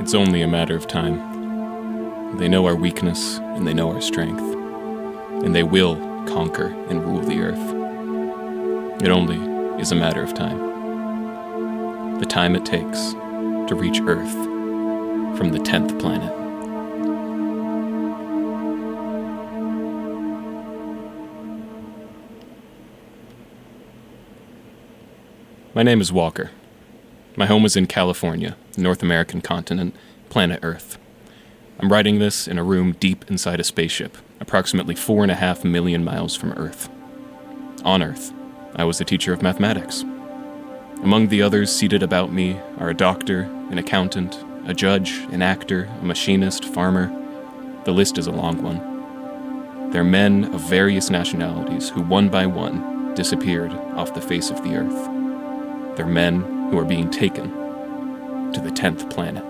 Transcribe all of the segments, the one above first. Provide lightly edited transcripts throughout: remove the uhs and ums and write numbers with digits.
It's only a matter of time. They know our weakness, and they know our strength. And they will conquer and rule the earth. It only is a matter of time. The time it takes to reach Earth from the 10th planet. My name is Walker. My home is in California, North American continent, planet Earth. I'm writing this in a room deep inside a spaceship, approximately 4.5 million miles from Earth. On Earth, I was a teacher of mathematics. Among the others seated about me are a doctor, an accountant, a judge, an actor, a machinist, farmer. The list is a long one. They're men of various nationalities who, one by one, disappeared off the face of the Earth. They're men who are being taken to the 10th planet.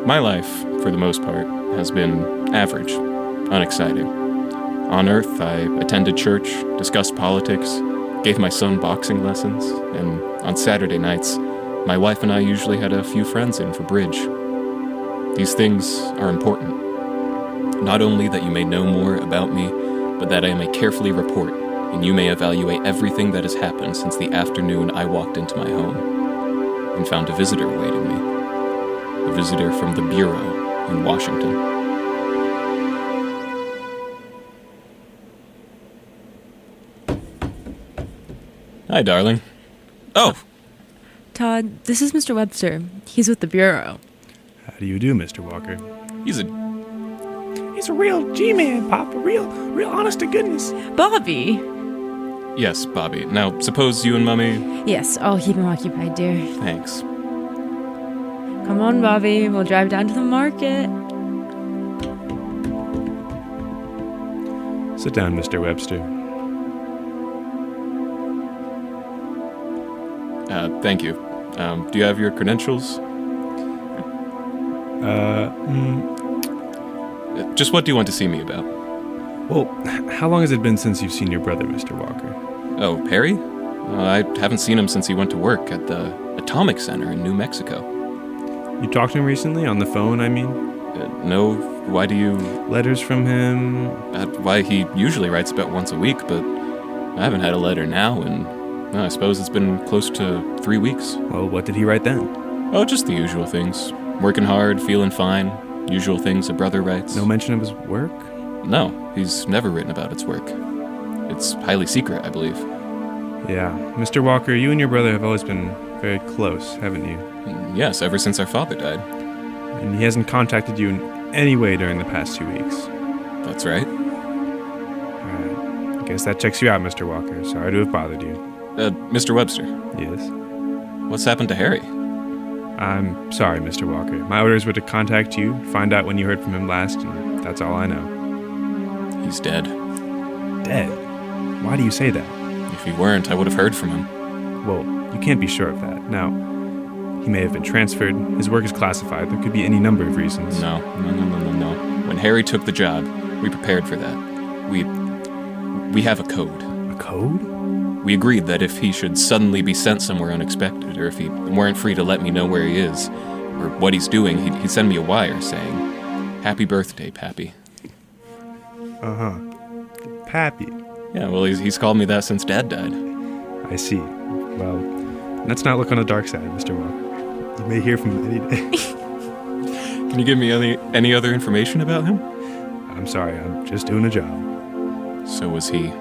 My life, for the most part, has been average, unexciting. On Earth, I attended church, discussed politics, gave my son boxing lessons, and on Saturday nights, my wife and I usually had a few friends in for bridge. These things are important. Not only that you may know more about me, but that I may carefully report, and you may evaluate everything that has happened since the afternoon I walked into my home and found a visitor awaiting me. A visitor from the Bureau in Washington. Hi, darling. Oh! Todd, this is Mr. Webster. He's with the Bureau. How do you do, Mr. Walker? He's a real G-man, Pop. A real honest to goodness. Bobby! Yes, Bobby. Now, suppose you and Mummy... Yes, I'll keep him occupied, dear. Thanks. Come on, Bobby. We'll drive down to the market. Sit down, Mr. Webster. Thank you. Do you have your credentials? Just what do you want to see me about? Well, how long has it been since you've seen your brother, Mr. Walker? Oh, Perry? I haven't seen him since he went to work at the Atomic Center in New Mexico. You talked to him recently? On the phone, I mean? No. Why do you... Letters from him? Why, he usually writes about once a week, but I haven't had a letter now, and I suppose it's been close to 3 weeks. Well, what did he write then? Oh, just the usual things. Working hard, feeling fine. Usual things a brother writes. No mention of his work? No, he's never written about its work. It's highly secret, I believe. Yeah. Mr. Walker, you and your brother have always been very close, haven't you? Yes, ever since our father died. And he hasn't contacted you in any way during the past 2 weeks? That's right. Alright. I guess that checks you out, Mr. Walker. Sorry to have bothered you. Mr. Webster. Yes? What's happened to Harry? I'm sorry, Mr. Walker. My orders were to contact you, find out when you heard from him last, and that's all I know. He's dead. Dead? Why do you say that? If he weren't, I would have heard from him. Well, you can't be sure of that. Now, he may have been transferred. His work is classified. There could be any number of reasons. No. When Harry took the job, we prepared for that. We have a code. A code? We agreed that if he should suddenly be sent somewhere unexpected, or if he weren't free to let me know where he is, or what he's doing, he'd send me a wire saying, "Happy birthday, Pappy." Uh-huh. Pappy. Yeah, well, he's called me that since Dad died. I see. Well, let's not look on the dark side, Mr. Walker. You may hear from him any day. Can you give me any other information about him? I'm sorry, I'm just doing a job. So was he.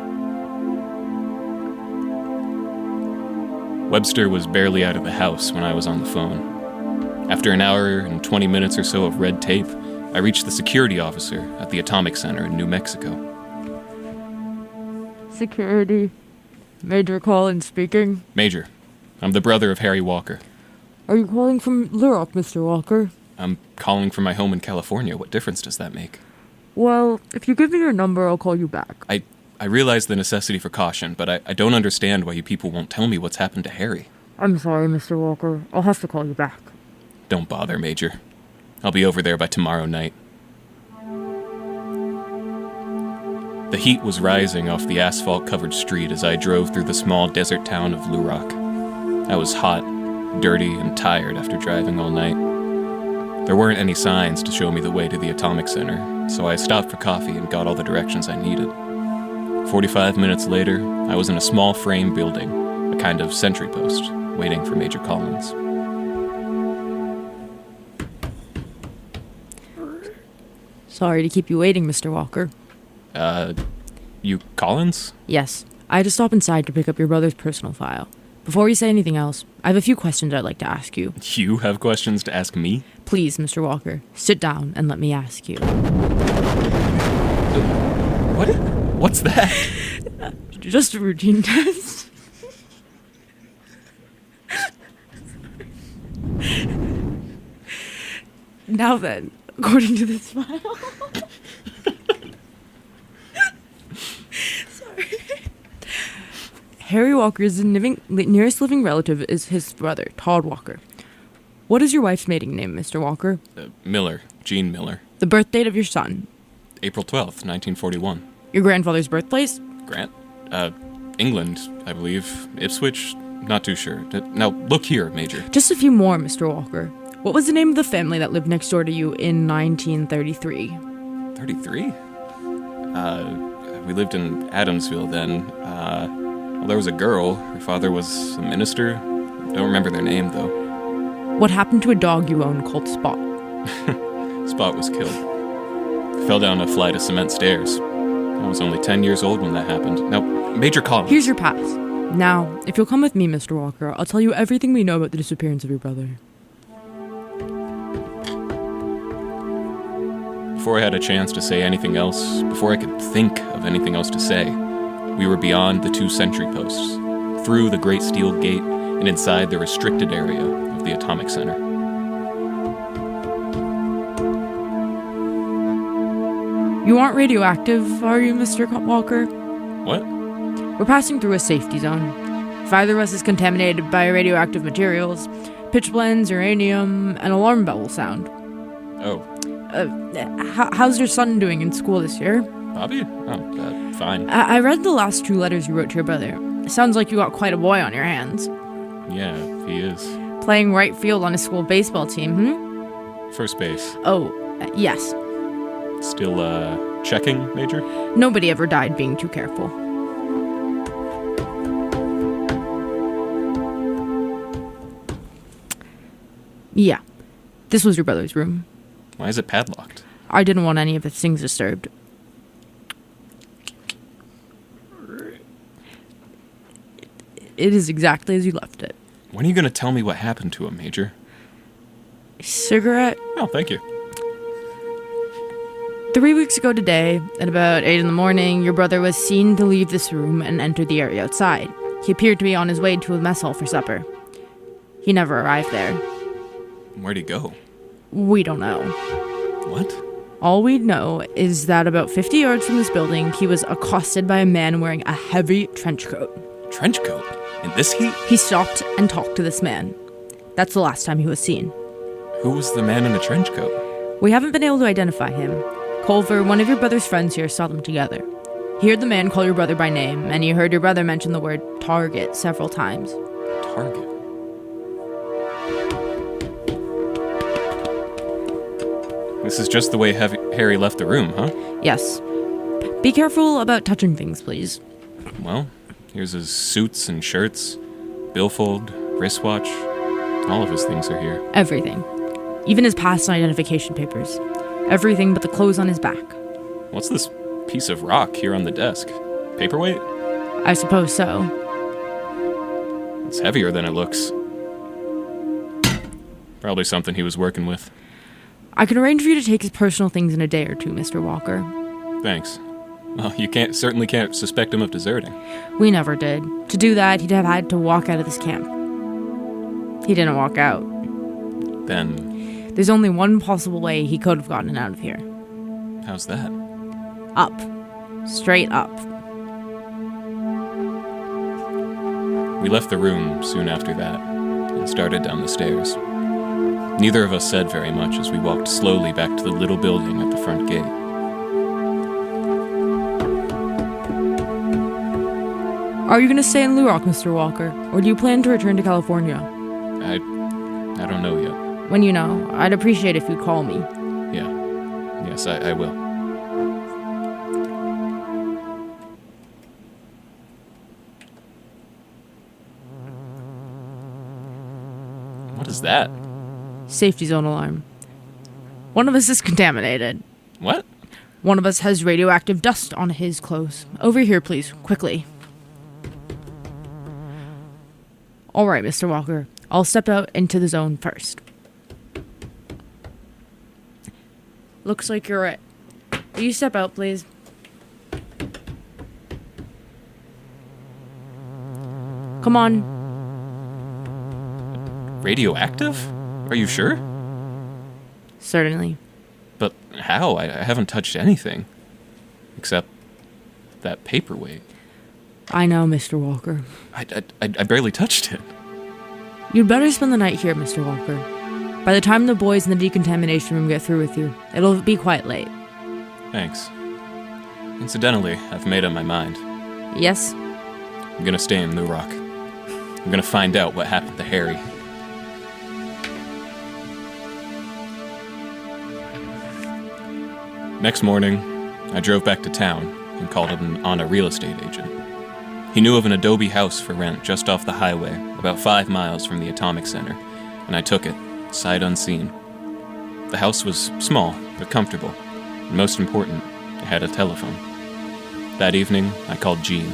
Webster was barely out of the house when I was on the phone. After an hour and 20 minutes or so of red tape, I reached the security officer at the Atomic Center in New Mexico. Security. Major Collins speaking. Major, I'm the brother of Harry Walker. Are you calling from Lurok, Mr. Walker? I'm calling from my home in California. What difference does that make? Well, if you give me your number, I'll call you back. I realize the necessity for caution, but I don't understand why you people won't tell me what's happened to Harry. I'm sorry, Mr. Walker. I'll have to call you back. Don't bother, Major. I'll be over there by tomorrow night. The heat was rising off the asphalt-covered street as I drove through the small desert town of Lurak. I was hot, dirty, and tired after driving all night. There weren't any signs to show me the way to the atomic center, so I stopped for coffee and got all the directions I needed. 45 minutes later, I was in a small frame building, a kind of sentry post, waiting for Major Collins. Sorry to keep you waiting, Mr. Walker. You Collins? Yes, I had to stop inside to pick up your brother's personal file. Before we say anything else, I have a few questions I'd like to ask you. You have questions to ask me? Please, Mr. Walker, sit down and let me ask you. What's that? Just a routine test. Now then, according to this file... Sorry. Harry Walker's nearest living relative is his brother, Todd Walker. What is your wife's maiden name, Mr. Walker? Miller. Jean Miller. The birth date of your son? April 12th, 1941. Your grandfather's birthplace? Grant? England, I believe. Ipswich? Not too sure. Now, look here, Major. Just a few more, Mr. Walker. What was the name of the family that lived next door to you in 1933? 33? We lived in Adamsville then. Well, there was a girl. Her father was a minister. Don't remember their name, though. What happened to a dog you own called Spot? Spot was killed. Fell down a flight of cement stairs. I was only 10 years old when that happened. Now, Major Collins. Here's your pass. Now, if you'll come with me, Mr. Walker, I'll tell you everything we know about the disappearance of your brother. Before I had a chance to say anything else, before I could think of anything else to say, we were beyond the 2 sentry posts, through the great steel gate, and inside the restricted area of the atomic center. You aren't radioactive, are you, Mr. Walker? What? We're passing through a safety zone. If either of us is contaminated by radioactive materials, pitch blends, uranium, an alarm bell will sound. Oh. How's your son doing in school this year? Bobby? Oh, fine. I read the last 2 letters you wrote to your brother. It sounds like you got quite a boy on your hands. Yeah, he is. Playing right field on his school baseball team, First base. Oh, yes. Still, checking, Major? Nobody ever died being too careful. Yeah. This was your brother's room. Why is it padlocked? I didn't want any of his things disturbed. It is exactly as you left it. When are you going to tell me what happened to him, Major? Cigarette? Oh, thank you. 3 weeks ago today, at about 8 in the morning, your brother was seen to leave this room and enter the area outside. He appeared to be on his way to a mess hall for supper. He never arrived there. Where'd he go? We don't know. What? All we know is that about 50 yards from this building, he was accosted by a man wearing a heavy trench coat. Trench coat? In this heat? He stopped and talked to this man. That's the last time he was seen. Who was the man in the trench coat? We haven't been able to identify him. Culver, one of your brother's friends here, saw them together. He heard the man call your brother by name, and he heard your brother mention the word target several times. Target? This is just the way Harry left the room, huh? Yes. Be careful about touching things, please. Well, here's his suits and shirts, billfold, wristwatch. All of his things are here. Everything. Even his past and identification papers. Everything but the clothes on his back. What's this piece of rock here on the desk? Paperweight? I suppose so. It's heavier than it looks. Probably something he was working with. I can arrange for you to take his personal things in a day or two, Mr. Walker. Thanks. Well, you certainly can't suspect him of deserting. We never did. To do that, he'd have had to walk out of this camp. He didn't walk out. Then... There's only one possible way he could have gotten out of here. How's that? Up. Straight up. We left the room soon after that and started down the stairs. Neither of us said very much as we walked slowly back to the little building at the front gate. Are you going to stay in Blue Rock, Mr. Walker? Or do you plan to return to California? I don't know yet. When you know, I'd appreciate if you'd call me. Yeah. Yes, I will. What is that? Safety zone alarm. One of us is contaminated. What? One of us has radioactive dust on his clothes. Over here, please. Quickly. All right, Mr. Walker. I'll step out into the zone first. Looks like you're it. Will you step out, please? Come on. Radioactive? Are you sure? Certainly. But how? I haven't touched anything. Except that paperweight. I know, Mr. Walker. I barely touched it. You'd better spend the night here, Mr. Walker. By the time the boys in the decontamination room get through with you, it'll be quite late. Thanks. Incidentally, I've made up my mind. Yes? I'm gonna stay in New Rock. I'm gonna find out what happened to Harry. Next morning, I drove back to town and called on a real estate agent. He knew of an adobe house for rent just off the highway, about 5 miles from the Atomic Center, and I took it, sight unseen. The house was small, but comfortable, and most important, it had a telephone. That evening, I called Jean.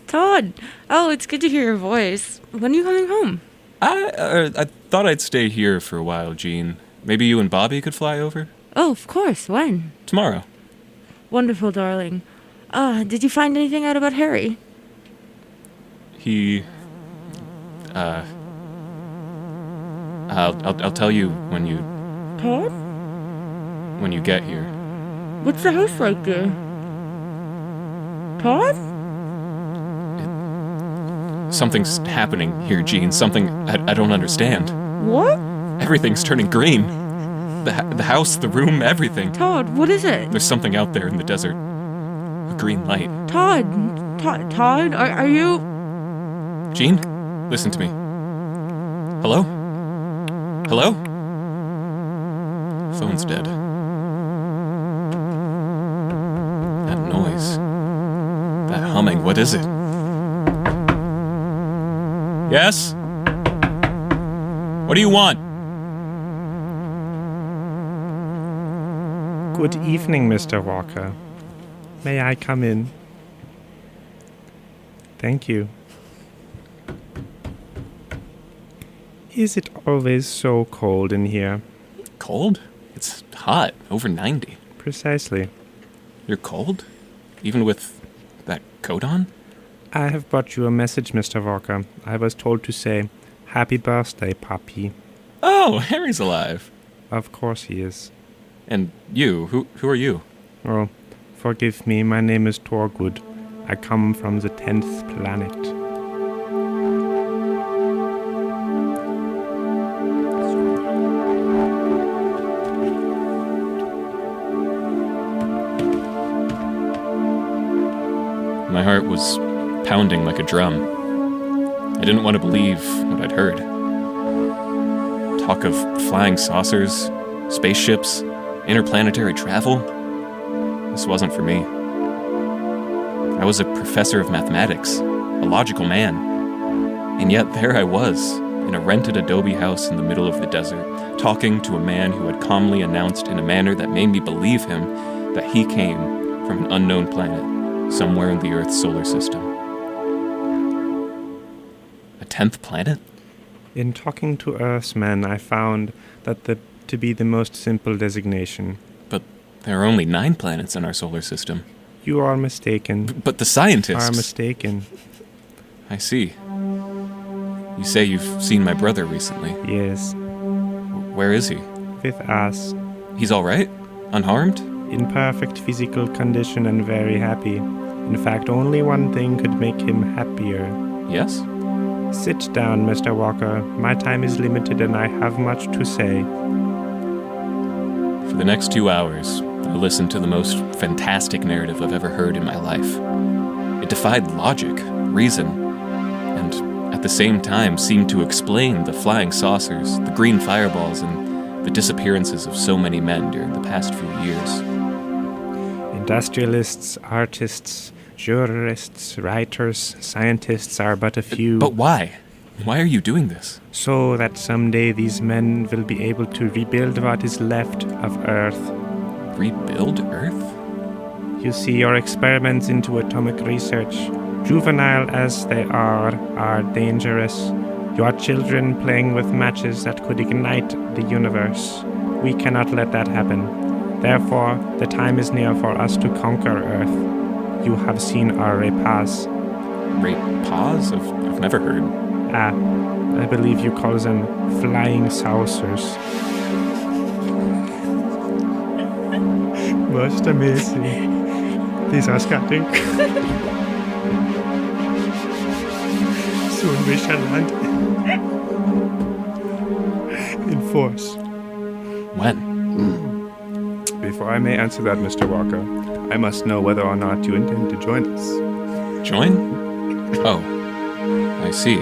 Todd! Oh, it's good to hear your voice. When are you coming home? I thought I'd stay here for a while, Jean. Maybe you and Bobby could fly over? Oh, of course. When? Tomorrow. Wonderful, darling. Did you find anything out about Harry? I'll tell you when you Todd? when you get here. What's the house like there? Todd? Something's happening here, Jean. Something I don't understand. What? Everything's turning green. The house, the room, everything. Todd, what is it? There's something out there in the desert. A green light. Todd, are you... Jean, listen to me. Hello? Hello? Phone's dead. That noise. That humming, what is it? Yes? What do you want? Good evening, Mr. Walker. May I come in? Thank you. Is it always so cold in here? Cold? It's hot, over 90. Precisely. You're cold? Even with that coat on? I have brought you a message, Mr. Walker. I was told to say, Happy birthday, Papi. Oh, Harry's alive. Of course he is. And you, who are you? Oh, forgive me, my name is Torgood. I come from the 10th planet. My heart was pounding like a drum. I didn't want to believe what I'd heard. Talk of flying saucers, spaceships, interplanetary travel. This wasn't for me. I was a professor of mathematics, a logical man. And yet there I was, in a rented adobe house in the middle of the desert, talking to a man who had calmly announced in a manner that made me believe him that he came from an unknown planet, somewhere in the Earth's solar system. A 10th planet? In talking to Earthmen, I found that to be the most simple designation. But there are only 9 planets in our solar system. You are mistaken. But the scientists... Are mistaken. I see. You say you've seen my brother recently. Yes. Where is he? With us. He's all right? Unharmed? In perfect physical condition and very happy. In fact, only one thing could make him happier. Yes? Sit down, Mr. Walker. My time is limited and I have much to say. For the next 2 hours, I listened to the most fantastic narrative I've ever heard in my life. It defied logic, reason, and at the same time seemed to explain the flying saucers, the green fireballs, and the disappearances of so many men during the past few years. Industrialists, artists, jurists, writers, scientists are but a few. But why? Why are you doing this? So that someday these men will be able to rebuild what is left of Earth. Rebuild Earth? You see, your experiments into atomic research, juvenile as they are dangerous. Your children playing with matches that could ignite the universe. We cannot let that happen. Therefore, the time is near for us to conquer Earth. You have seen our repas. Repas? I've never heard. I believe you call them flying saucers. Most amazing. These are scatting. Soon we shall land in force. When? Before I may answer that, Mr. Walker, I must know whether or not you intend to join us. Join? Oh, I see.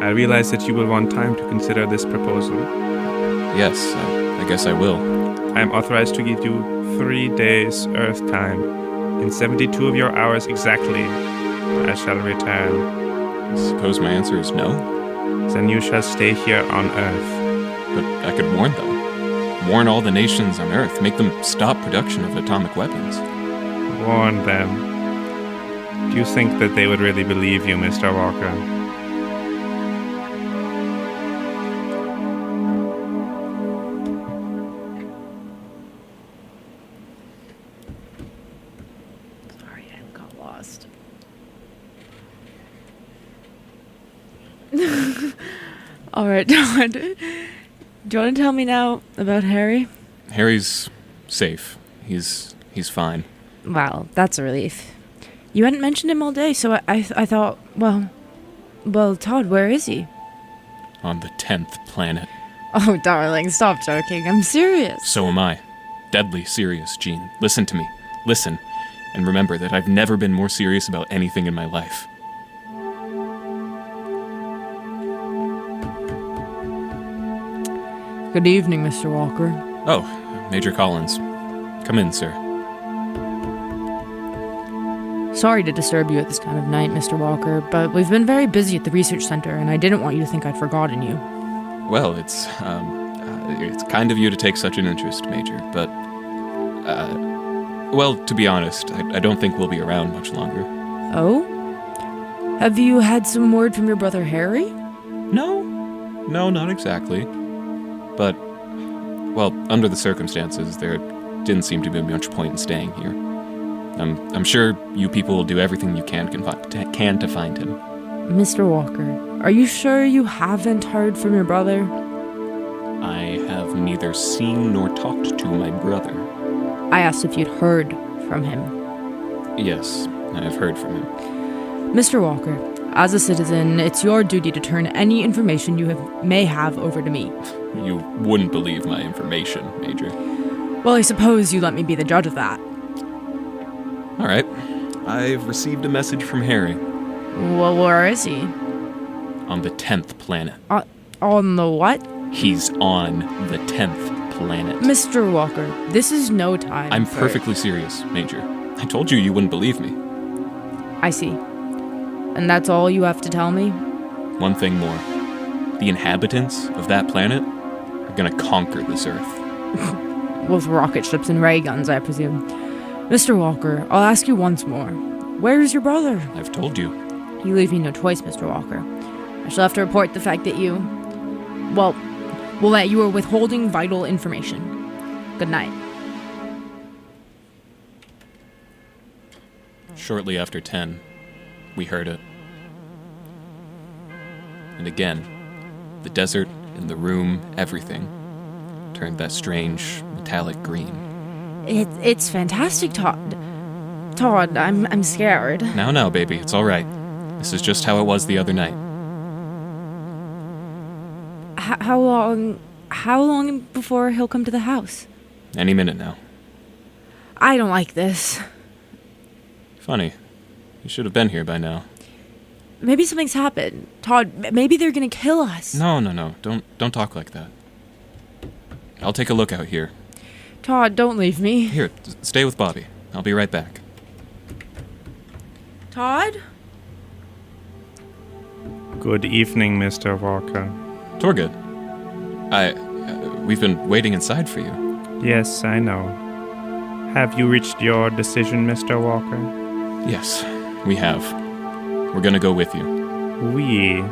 I realize that you will want time to consider this proposal. Yes, I guess I will. I am authorized to give you 3 days Earth time. In 72 of your hours exactly, I shall return. Suppose my answer is no? Then you shall stay here on Earth. But I could warn them. Warn all the nations on Earth. Make them stop production of atomic weapons. Warn them. Do you think that they would really believe you, Mr. Walker? Sorry, I got lost. All right, Todd. Do you want to tell me now about Harry? Harry's safe. He's fine. Wow, that's a relief. You hadn't mentioned him all day, so I thought, well, Todd, where is he? On the 10th planet. Oh, darling, stop joking. I'm serious. So am I. Deadly serious, Jean. Listen to me. Listen. And remember that I've never been more serious about anything in my life. Good evening, Mr. Walker. Oh, Major Collins. Come in, sir. Sorry to disturb you at this time of night, Mr. Walker, but we've been very busy at the research center, and I didn't want you to think I'd forgotten you. Well, it's kind of you to take such an interest, Major, but, well, to be honest, I don't think we'll be around much longer. Oh? Have you had some word from your brother Harry? No, not exactly. But, well, under the circumstances, there didn't seem to be much point in staying here. I'm sure you people will do everything you can to find him. Mr. Walker, are you sure you haven't heard from your brother? I have neither seen nor talked to my brother. I asked if you'd heard from him. Yes, I've heard from him. Mr. Walker, as a citizen, it's your duty to turn any information you may have over to me. You wouldn't believe my information, Major. Well, I suppose you let me be the judge of that. All right. I've received a message from Harry. Well, where is he? On the 10th planet. On the what? He's on the 10th planet. Mr. Walker, this is no time. I'm perfectly serious, Major. I told you wouldn't believe me. I see. And that's all you have to tell me? One thing more. The inhabitants of that planet are gonna conquer this Earth. With rocket ships and ray guns, I presume. Mr. Walker, I'll ask you once more. Where is your brother? I've told you. You leave me no choice, Mr. Walker. I shall have to report the fact that that you are withholding vital information. Good night. Shortly after 10, we heard it. And again, the desert in the room, everything, turned that strange metallic green. It's fantastic, Todd. Todd, I'm scared. Now, baby, it's all right. This is just how it was the other night. How long before he'll come to the house? Any minute now. I don't like this. Funny. You should have been here by now. Maybe something's happened. Todd, maybe they're gonna kill us. No. Don't talk like that. I'll take a look out here. Todd, don't leave me. Here, stay with Bobby. I'll be right back. Todd? Good evening, Mr. Walker. Torgood. We've been waiting inside for you. Yes, I know. Have you reached your decision, Mr. Walker? Yes, we have. We're gonna go with you. We.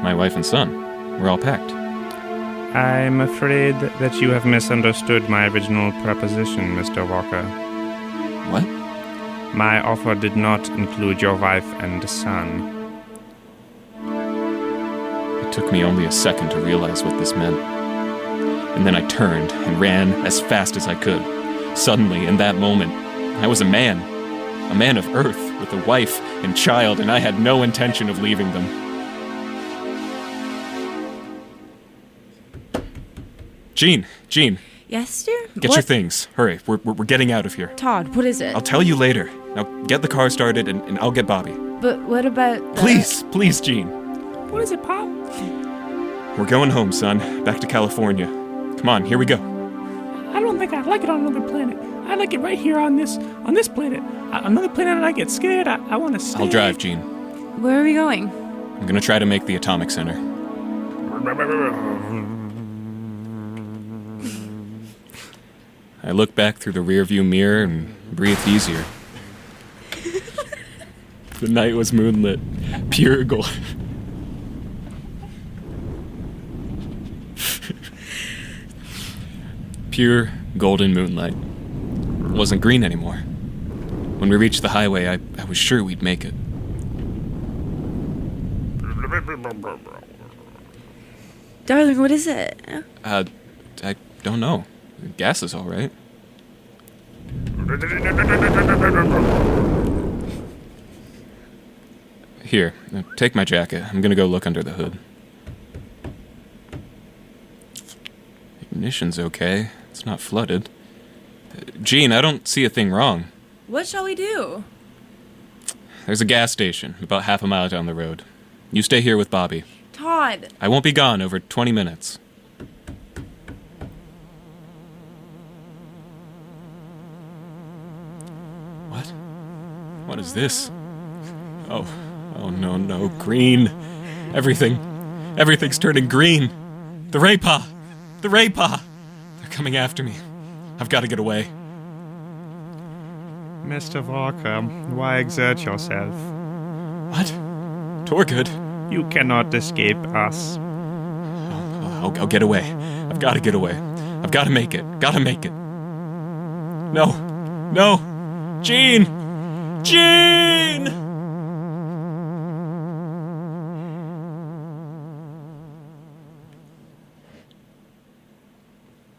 My wife and son. We're all packed. I'm afraid that you have misunderstood my original proposition, Mr. Walker. What? My offer did not include your wife and son. It took me only a second to realize what this meant. And then I turned and ran as fast as I could. Suddenly, in that moment, I was a man of Earth with a wife and child, and I had no intention of leaving them. Jean! Yes, dear? Get your things. Hurry, we're getting out of here. Todd, what is it? I'll tell you later. Now, get the car started, and I'll get Bobby. But what about Please, Jean. What is it, Pop? We're going home, son. Back to California. Come on, here we go. I don't think I'd like it on another planet. I like it right here on this planet. Another planet and I get scared. I want to stay. I'll drive, Jean. Where are we going? I'm gonna try to make the atomic center. I looked back through the rearview mirror and breathed easier. The night was moonlit, pure gold. Pure golden moonlight. It wasn't green anymore. When we reached the highway, I was sure we'd make it. Darling, what is it? I don't know. The gas is all right. Here, take my jacket. I'm gonna go look under the hood. Ignition's okay. It's not flooded. Jean, I don't see a thing wrong. What shall we do? There's a gas station about half a mile down the road. You stay here with Bobby. Todd! I won't be gone over 20 minutes. What? What is this? Oh no, green. Everything's turning green. The Raypa! They're coming after me. I've got to get away. Mr. Walker, why exert yourself? What? Torgood? You cannot escape us. I'll get away. I've got to get away. I've got to make it. No! Jean!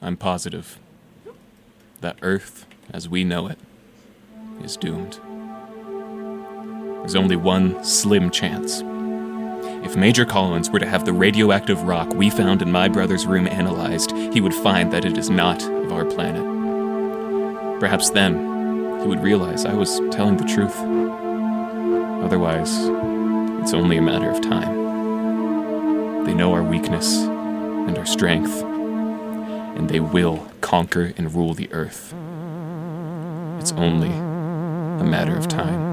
I'm positive that Earth, as we know it, is doomed. There's only one slim chance. If Major Collins were to have the radioactive rock we found in my brother's room analyzed, he would find that it is not of our planet. Perhaps then, he would realize I was telling the truth. Otherwise, it's only a matter of time. They know our weakness and our strength, and they will conquer and rule the Earth. It's only a matter of time.